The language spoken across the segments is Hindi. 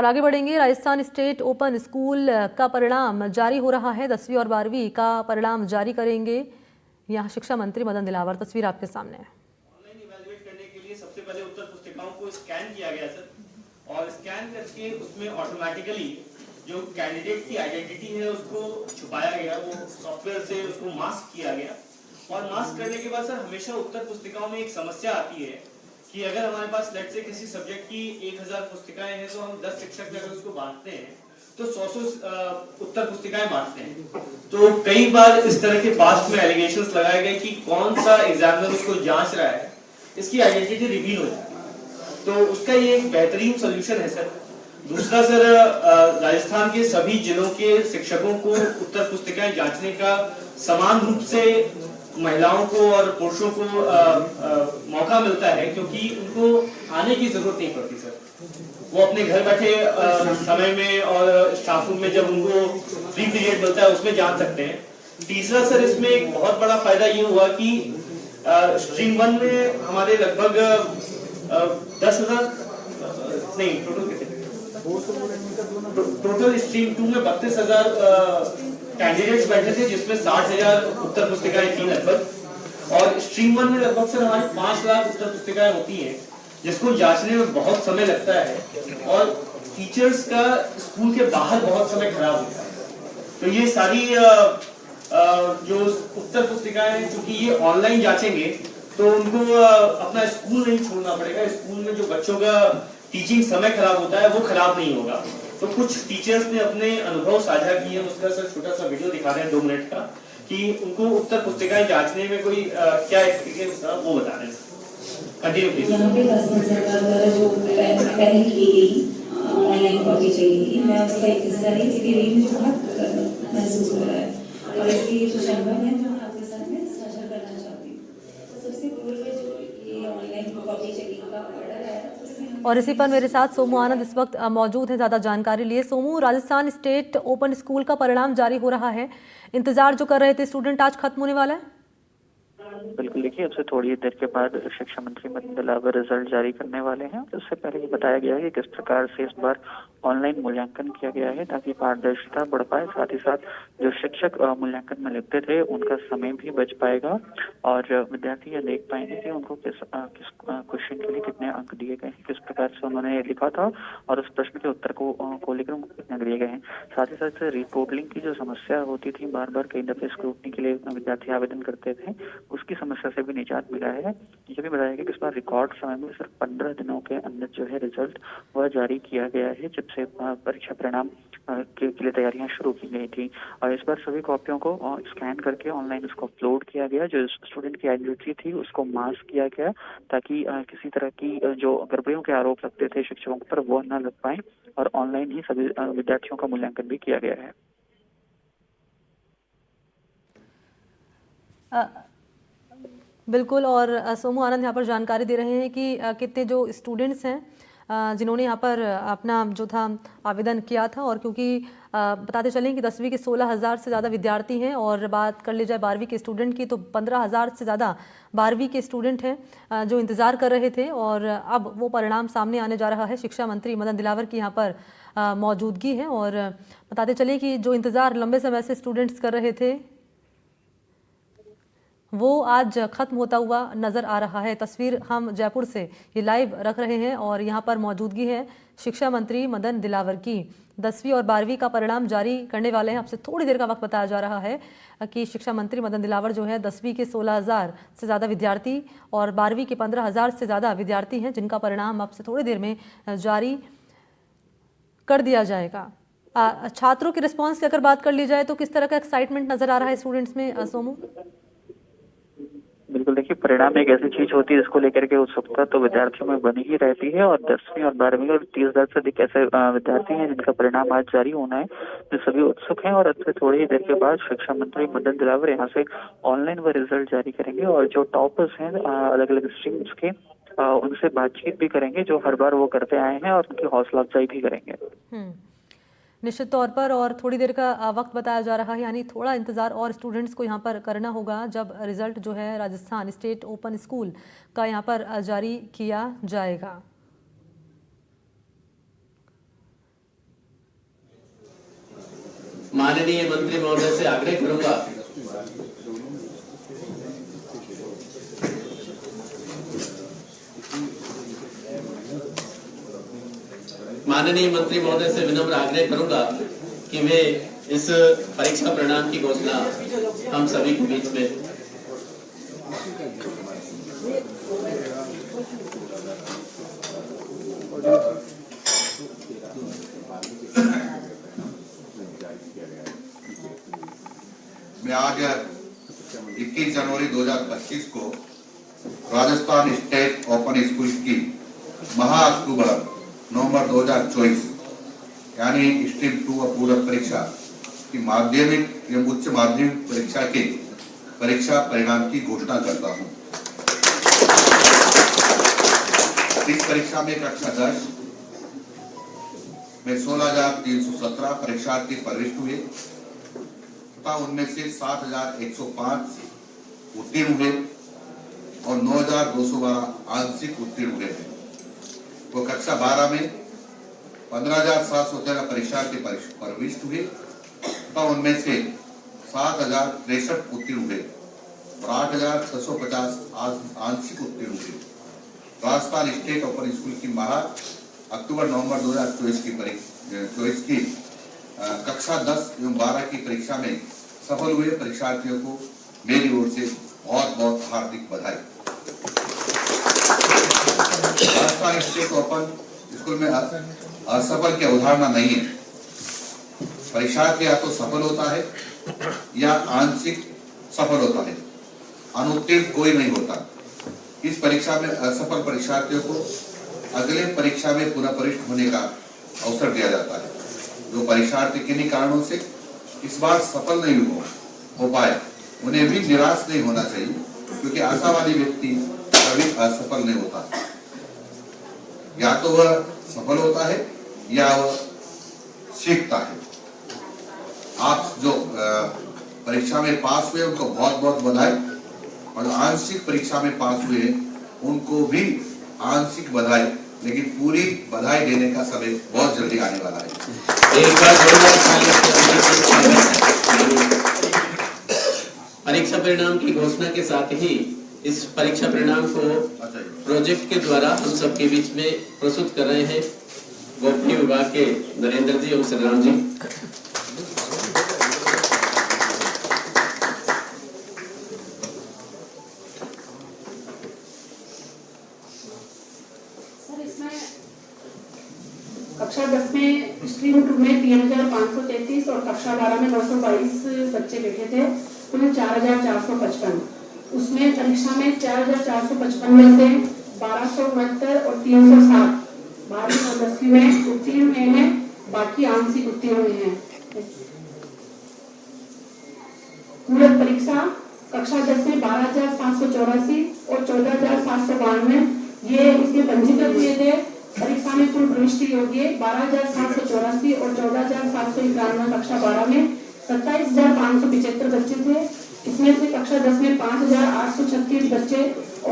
और आगे बढ़ेंगे। राजस्थान स्टेट ओपन स्कूल का परिणाम जारी हो रहा है। 10वीं और 12वीं का परिणाम जारी करेंगे यहाँ शिक्षा मंत्री मदन दिलावर। तस्वीर आपके सामने है। ऑनलाइन इवैल्यूएट करने के लिए सबसे पहले उत्तर पुस्तिकाओं को स्कैन किया गया सर, और स्कैन करके उसमें ऑटोमेटिकली जो कैंडिडेट की आइडेंटिटी है उसको छुपाया गया, वो सॉफ्टवेयर से उसको मास्क किया गया। और मास्क करने के बाद सर हमेशा उत्तर पुस्तिकाओं में एक समस्या आती है कि अगर हमारे पास लेट से किसी सब्जेक्ट की 1000 पुस्तिकाएं हैं तो हम 10 शिक्षक अगर उसको बांटते हैं तो 100 उत्तर पुस्तिकाएं बांटते हैं। तो कई बार इस तरह के पास्ट में एलिगेशंस लगाए गए कि कौन सा एग्जामिनर उसको जांच रहा है, इसकी आइडेंटिटी रिवील हो जाए। तो उसका ये एक बेहतरीन सोल्यूशन है सर। दूसरा सर, राजस्थान के सभी जिलों के शिक्षकों को उत्तर पुस्तिकाएं जांचने का समान रूप से महिलाओं को और पुरुषों को मौका मिलता है, क्योंकि उनको आने की जरूरत नहीं पड़ती सर। वो अपने घर बैठे समय में और स्टाफ रूम में जब उनको फ्री पीरियड मिलता है उसमें जान सकते हैं। तीसरा सर, इसमें एक बहुत बड़ा फायदा ये हुआ कि स्ट्रीम 1 में हमारे लगभग 10,000 नहीं, टोटल स्ट्रीम 2 में 32,000 कैंडिडेट्स बैठे थे, जिसमें 60,000 उत्तर पुस्तिकाएं थी लगभग। और स्ट्रीम 1 में लगभग सर हमारी 5 लाख उत्तर पुस्तिकाएं होती हैं, जिसको जांचने में बहुत समय लगता है और टीचर्स का स्कूल के बाहर बहुत समय खराब होता है। तो ये सारी जो उत्तर पुस्तिकाएं हैं, चूंकि ये ऑनलाइन जांचेंगे तो उनको अपना स्कूल नहीं छोड़ना पड़ेगा। स्कूल में जो बच्चों का टीचिंग समय खराब होता है वो खराब नहीं होगा। तो कुछ टीचर्स ने अपने अनुभव साझा किए हैं, उसका सर छोटा सा वीडियो दिखा रहे हैं 2 मिनट का, कि उनको उत्तर पुस्तिकाएं जांचने में कोई क्या एक्सपीरियंस था वो बता रहे हैं। Continue please. यहाँ पे राजस्थान सरकार द्वारा जो पहल की गई ऑनलाइन कॉपी चली थी, मैं उसका एक हिस्सा रही। इसके लिए मुझे बहुत महसूस हो रहा है और इसके कुछ अनुभव है जो मैं आपके साथ में साझा करना चाहती हूँ। तो सबसे पूर्व जो ये ऑनलाइन कॉपी चेकिंग का ऑर्डर है, और इसी पर मेरे साथ सोमू आनंद इस वक्त मौजूद हैं ज़्यादा जानकारी लिए। Somu, Rajasthan state open school का परिणाम जारी हो रहा है, इंतजार जो कर रहे थे स्टूडेंट आज खत्म होने वाला है। बिल्कुल, देखिए अब से थोड़ी देर के बाद शिक्षा मंत्री मदन दिलावर रिजल्ट जारी करने वाले हैं। उससे पहले ये बताया गया है कि किस प्रकार से इस बार ऑनलाइन मूल्यांकन किया गया है ताकि पारदर्शिता बढ़ पाए। साथ ही साथ जो शिक्षक मूल्यांकन में लिखते थे उनका समय भी बच पाएगा और विद्यार्थी ये देख पाएंगे कि उनको किस क्वेश्चन के लिए कितने अंक दिए गए हैं, किस प्रकार से उन्होंने लिखा था और उस प्रश्न के उत्तर को लेकर उनको कितने अंक दिए गए हैं। साथ ही साथ रिपोर्टिंग की जो समस्या होती थी, बार बार कई दफे स्क्रूटनी के लिए विद्यार्थी आवेदन करते थे, उसकी समस्या से भी निजात मिला है। ये भी बताया गया कि इस बार रिकॉर्ड समय में सिर्फ 15 दिनों के अंदर जो है रिजल्ट वह जारी किया गया है, जब से परीक्षा परिणाम के लिए तैयारियां शुरू की गई थी। और इस बार सभी कॉपियों को स्कैन करके ऑनलाइन उसको अपलोड किया गया। जो स्टूडेंट की आइडेंटिटी थी उसको मास्क किया गया ताकि किसी तरह की जो गड़बड़ियों के आरोप लगते थे शिक्षकों पर वो न लग पाए और ऑनलाइन ही सभी विद्यार्थियों का मूल्यांकन भी किया गया है। बिल्कुल, और सोमू आनंद यहाँ पर जानकारी दे रहे हैं कि कितने जो स्टूडेंट्स हैं जिन्होंने यहाँ पर अपना जो था आवेदन किया था। और क्योंकि बताते चलें कि 10वीं के 16,000 से ज़्यादा विद्यार्थी हैं और बात कर ली जाए 12वीं के स्टूडेंट की तो 15,000 से ज़्यादा 12वीं के स्टूडेंट हैं जो इंतज़ार कर रहे थे। और अब वो परिणाम सामने आने जा रहा है। शिक्षा मंत्री मदन दिलावर की यहाँ पर मौजूदगी है। और बताते चलें कि जो इंतज़ार लंबे समय से स्टूडेंट्स कर रहे थे वो आज खत्म होता हुआ नजर आ रहा है। तस्वीर हम जयपुर से ये लाइव रख रहे हैं और यहाँ पर मौजूदगी है शिक्षा मंत्री मदन दिलावर की। 10वीं और 12वीं का परिणाम जारी करने वाले हैं। आपसे थोड़ी देर का वक्त बताया जा रहा है कि शिक्षा मंत्री मदन दिलावर जो है 10वीं के 16,000 से ज़्यादा विद्यार्थी और 12वीं के 15,000 से ज़्यादा विद्यार्थी हैं जिनका परिणाम अब से थोड़ी देर में जारी कर दिया जाएगा। छात्रों के रिस्पॉन्स की अगर बात कर ली जाए तो किस तरह का एक्साइटमेंट नजर आ रहा है स्टूडेंट्स में, सोमू? बिल्कुल, देखिए परिणाम एक ऐसी चीज होती है जिसको लेकर के उत्सुकता तो विद्यार्थियों में बनी ही रहती है। और 10वीं और 12वीं और 30,000 से अधिक ऐसे विद्यार्थी हैं जिनका परिणाम आज जारी होना है, जो सभी उत्सुक हैं। और अब से थोड़ी ही देर के बाद शिक्षा मंत्री मदन दिलावर यहाँ से ऑनलाइन वह रिजल्ट जारी करेंगे और जो टॉपर्स हैं अलग अलग स्ट्रीम्स के उनसे बातचीत भी करेंगे, जो हर बार वो करते आए हैं, और उनकी हौसला अफजाई भी करेंगे। निश्चित तौर पर। और थोड़ी देर का वक्त बताया जा रहा है, यानी थोड़ा इंतज़ार और स्टूडेंट्स को यहाँ पर करना होगा जब रिज़ल्ट जो है राजस्थान स्टेट ओपन स्कूल का यहाँ पर जारी किया जाएगा। माननीय मंत्री महोदय से आग्रह करूंगा से विनम्र आग्रह करूंगा कि वे इस परीक्षा परिणाम की घोषणा हम सभी के बीच में मैं आज 21 जनवरी 2025 को राजस्थान स्टेट ओपन स्कूल की महा अक्टूबर नवंबर 2024 यानी स्ट्रीम 2 पूरक परीक्षा की माध्यमिक एवं उच्च माध्यमिक परीक्षा के परीक्षा परिणाम की घोषणा करता हूं। इस परीक्षा में कक्षा 10 में 16,317 परीक्षार्थी प्रविष्ट हुए तथा उनमें से 7,105 उत्तीर्ण हुए और 9,212 आंशिक उत्तीर्ण हुए हैं। वो कक्षा 12 में 15,713 परीक्षार्थी प्रविष्ट हुए तथा उनमें से 7,063 उत्तीर्ण हुए और 8,650 आंशिक उत्तीर्ण हुए। राजस्थान स्टेट ओपन स्कूल की महा अक्टूबर नवंबर 2024 की कक्षा 10 एवं 12 की परीक्षा में सफल हुए परीक्षार्थियों को मेरी ओर से बहुत बहुत हार्दिक बधाई। राजस्थान स्टेट ओपन स्कूल में असफल की अवधारणा नहीं है। परीक्षार्थी या तो सफल होता है या आंशिक सफल होता है, अनुत्तीर्ण कोई नहीं होता। इस परीक्षा में असफल परीक्षार्थियों को अगले परीक्षा में पुनः प्रविष्ट होने का अवसर दिया जाता है। जो परीक्षार्थी किन्हीं कारणों से इस बार सफल नहीं हो पाए उन्हें भी निराश नहीं होना चाहिए, क्योंकि आशावादी व्यक्ति कभी असफल नहीं होता। या तो वह सफल होता है या वह सीखता है। आप जो परीक्षा में पास हुए उनको बहुत बहुत बधाई, और जो आंशिक परीक्षा में पास हुए उनको भी आंशिक बधाई, लेकिन पूरी बधाई देने का समय बहुत जल्दी आने वाला है। एक बार परीक्षा परिणाम की घोषणा के साथ ही इस परीक्षा परिणाम को प्रोजेक्ट के द्वारा हम सबके बीच में प्रस्तुत कर रहे हैं गोपनीय विभाग के नरेंद्र जी और श्रीराम जी। कक्षा 10 में स्ट्रीम 2 में 3,533 और कक्षा 12 में 922 बच्चे बैठे थे, कुल 4,455। उसमें परीक्षा में 4,455 में से 1,269 और 307 12वीं और 10वीं में उत्तीर्ण हुए हैं, बाकी आंशिक उत्तीर्ण हुए हैं। पूरक परीक्षा कक्षा 10 में 12,784 और 14,792 ये इसमें पंजीकृत हुए थे। परीक्षा में कुल प्रविष्टि योग्य 12,784 और 14,791 कक्षा 12 में 27,575 बच्चे थे। इसमें से कक्षा 10 में 5,836 बच्चे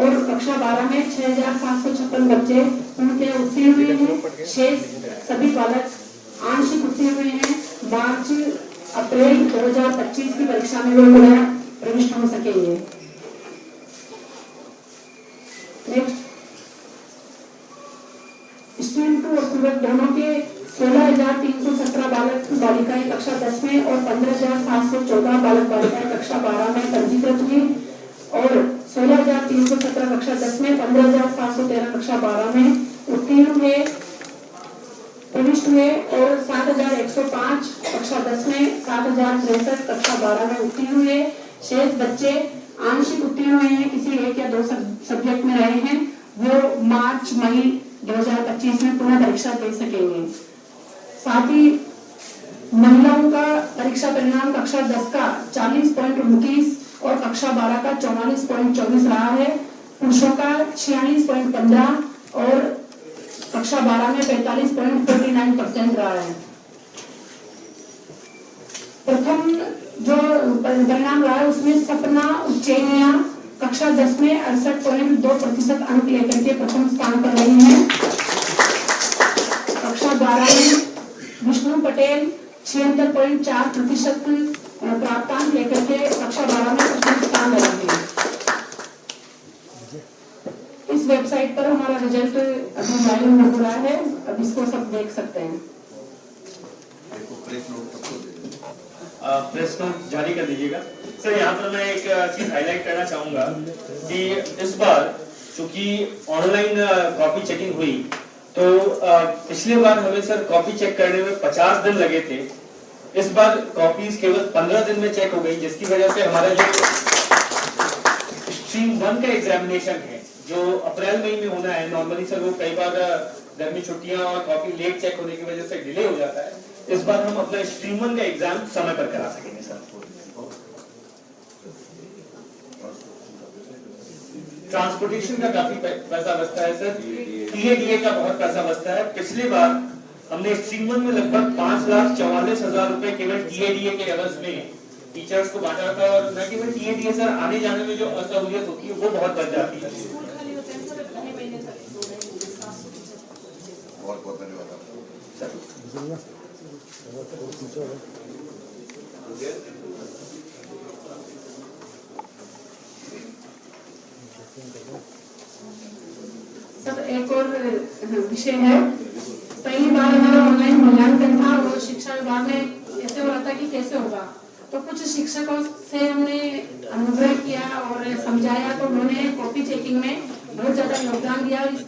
और कक्षा 12 में 6,756 बच्चे उनके उत्तीर्ण हुए हैं। शेष सभी बालक आंशिक उत्तीर्ण हुए हैं। मार्च अप्रैल 2025 की परीक्षा में वो प्रविष्ट हो सकेंगे। नेक्स्ट, स्ट्रीम 2 और पूरक दोनों के 16,317 बालक बालिकाएं कक्षा 10 में और 15,714 बालक बालिकाएं कक्षा 12 में पंजीकृत हुई और 16,317 कक्षा 10 में 15,713 कक्षा 12 में उत्तीर्ण हुए प्रविष्ट हुए और 7,105 कक्षा 10 में 7,063 कक्षा 12 में उत्तीर्ण हुए। शेष बच्चे आंशिक उत्तीर्ण हुए हैं, किसी एक या दो सब्जेक्ट में रहे हैं, वो मार्च मई 2025 में पुनः परीक्षा दे सकेंगे। साथ ही महिलाओं का परीक्षा परिणाम कक्षा 10 का 40.29 और कक्षा 12 का 44.24 रहा है। पुरुषों का 46.15 और कक्षा 12 में 45.49% रहा है। प्रथम जो परिणाम रहा है उसमें सपना उज्जैनिया कक्षा 10 में 68.2% अंक लेकर के प्रथम स्थान पर रही है। कक्षा 12 में विष्णु पटेल 76.4% प्राप्तांक लेकर के कक्षा 12 में प्रथम स्थान लगाए। इस वेबसाइट पर हमारा रिजल्ट अभी जारी हो रहा है, अब इसको सब देख सकते हैं। प्रेस नोट जारी कर दीजिएगा। सर यहाँ पर मैं एक चीज हाईलाइट करना चाहूंगा कि इस बार चूंकि ऑनलाइन कॉपी चेकिंग हुई तो पिछले बार हमें सर कॉपी चेक करने में 50 दिन लगे थे, इस बार कॉपीज केवल 15 दिन में चेक हो गई, जिसकी वजह से हमारा जो स्ट्रीम 1 का एग्जामिनेशन है जो अप्रैल मई में होना है, नॉर्मली सर वो कई बार गर्मी छुट्टियां और कॉपी लेट चेक होने की वजह से डिले हो जाता है, इस बार हम अपना स्ट्रीम 1 का एग्जाम समय पर करा सकेंगे सर। ट्रांसपोर्टेशन का काफी पैसा बचता है सर, टीएडीए का बहुत पैसा बचता है। पिछली बार हमने स्ट्रीम 1 में लगभग 5,44,000 रुपए केवल टीएडीए के एवज में टीचर्स को बांटा था, और न केवल टीएडीए सर, आने जाने में जो असहूलियत होती है वो बहुत बढ़ जाती है। बहुत बहुत धन्यवाद आपको। सर एक और विषय है, पहली बार हमारा ऑनलाइन मूल्यांकन था और शिक्षा विभाग में ऐसे हो रहा था कि कैसे होगा, तो कुछ शिक्षकों से हमने अनुग्रह किया और समझाया, तो उन्होंने कॉपी चेकिंग में बहुत ज्यादा योगदान दिया। इस